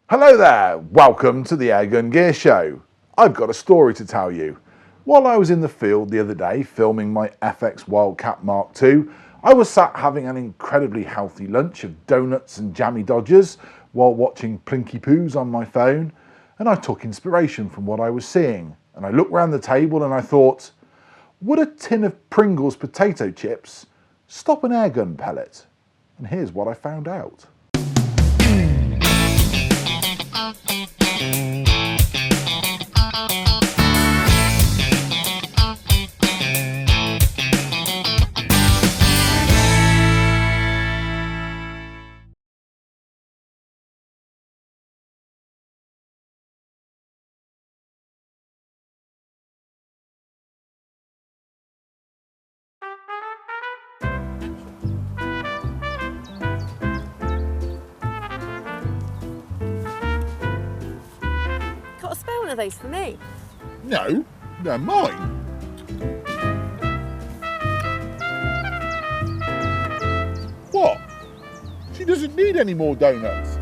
Hello there, welcome to the AirgunGearShow. I've got a story to tell you. While I was in the field the other day filming my FX Wildcat MK2, I was sat having an incredibly healthy lunch of donuts and jammy dodgers while watching Plinky Poos on my phone, and I took inspiration from what I was seeing. And I looked round the table and I thought, would a tin of Pringles potato chips stop an airgun pellet? And here's what I found out. Got a spare one of those for me? No, they're mine. What? She doesn't need any more donuts.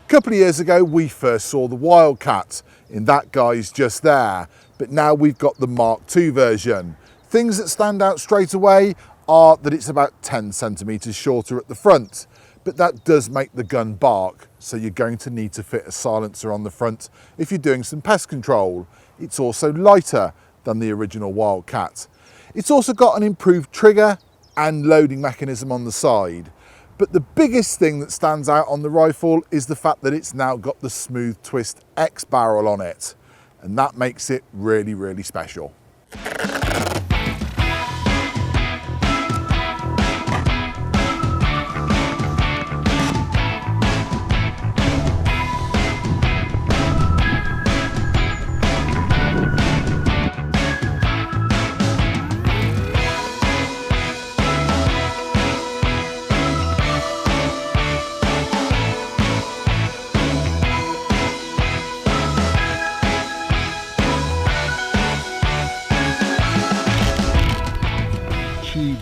A couple of years ago we first saw the Wildcat in that guise just there, but now we've got the Mark II version. Things that stand out straight away are that it's about 10 centimeters shorter at the front, but that does make the gun bark, so you're going to need to fit a silencer on the front if you're doing some pest control. It's also lighter than the original Wildcat. It's also got an improved trigger and loading mechanism on the side. But the biggest thing that stands out on the rifle is the fact that it's now got the smooth twist X barrel on it. And that makes it really, really special.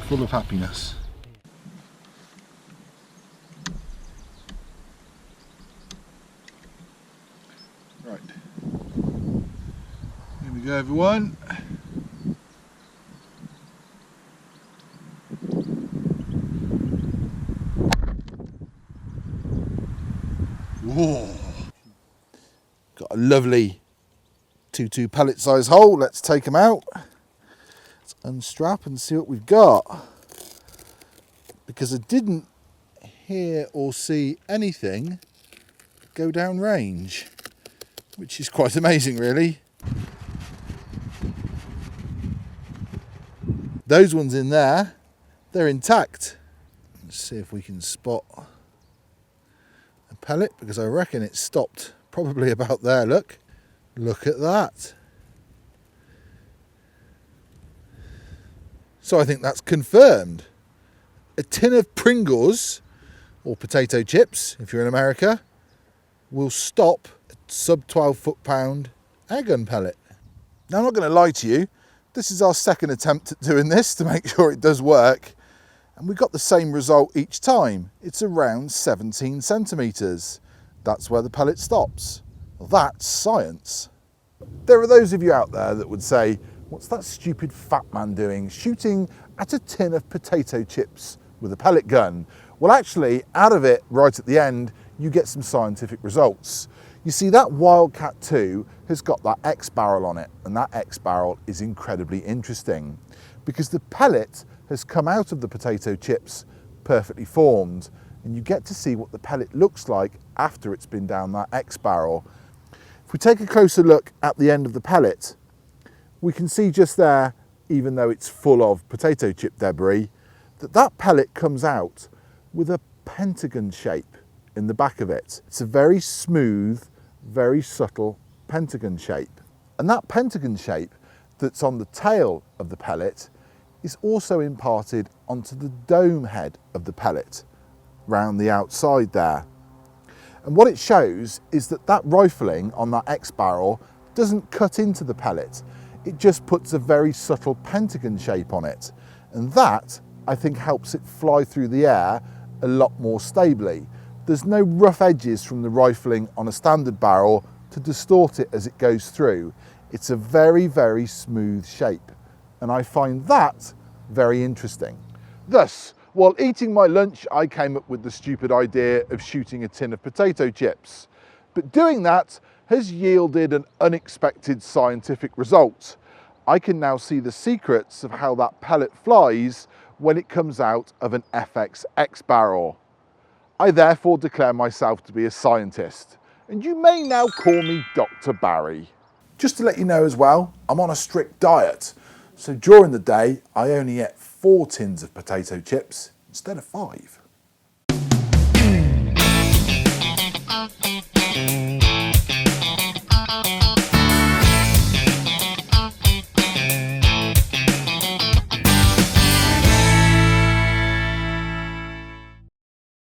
Full of happiness. Right, here we go everyone. Whoa. Got a lovely 2.2 pellet size hole. Let's take them out. Unstrap and see what we've got, because I didn't hear or see anything go down range, which is quite amazing really. Those ones in there, they're intact. Let's see if we can spot a pellet, because I reckon it stopped probably about there. Look at that. So I think that's confirmed. A tin of Pringles, or potato chips if you're in America, will stop a sub 12 foot-pound airgun pellet. Now I'm not going to lie to you, this is our second attempt at doing this to make sure it does work, and we got the same result each time. It's around 17 centimeters. That's where the pellet stops. Well, that's science. There are those of you out there that would say, what's that stupid fat man doing, shooting at a tin of potato chips with a pellet gun? Well, actually, out of it, right at the end, you get some scientific results. You see, that Wildcat 2 has got that X barrel on it, and that X barrel is incredibly interesting because the pellet has come out of the potato chips perfectly formed, and you get to see what the pellet looks like after it's been down that X barrel. If we take a closer look at the end of the pellet, we can see just there, even though it's full of potato chip debris, that pellet comes out with a pentagon shape in the back of it. It's a very smooth, very subtle pentagon shape. And that pentagon shape that's on the tail of the pellet is also imparted onto the dome head of the pellet, round the outside there. And what it shows is that rifling on that X barrel doesn't cut into the pellet. It just puts a very subtle pentagon shape on it. And that, I think, helps it fly through the air a lot more stably. There's no rough edges from the rifling on a standard barrel to distort it as it goes through. It's a very, very smooth shape. And I find that very interesting. Thus, while eating my lunch, I came up with the stupid idea of shooting a tin of potato chips. But doing that has yielded an unexpected scientific result. I can now see the secrets of how that pellet flies when it comes out of an FX X barrel. I therefore declare myself to be a scientist, and you may now call me Dr. Barry. Just to let you know as well, I'm on a strict diet. So during the day, I only eat 4 tins of potato chips instead of 5.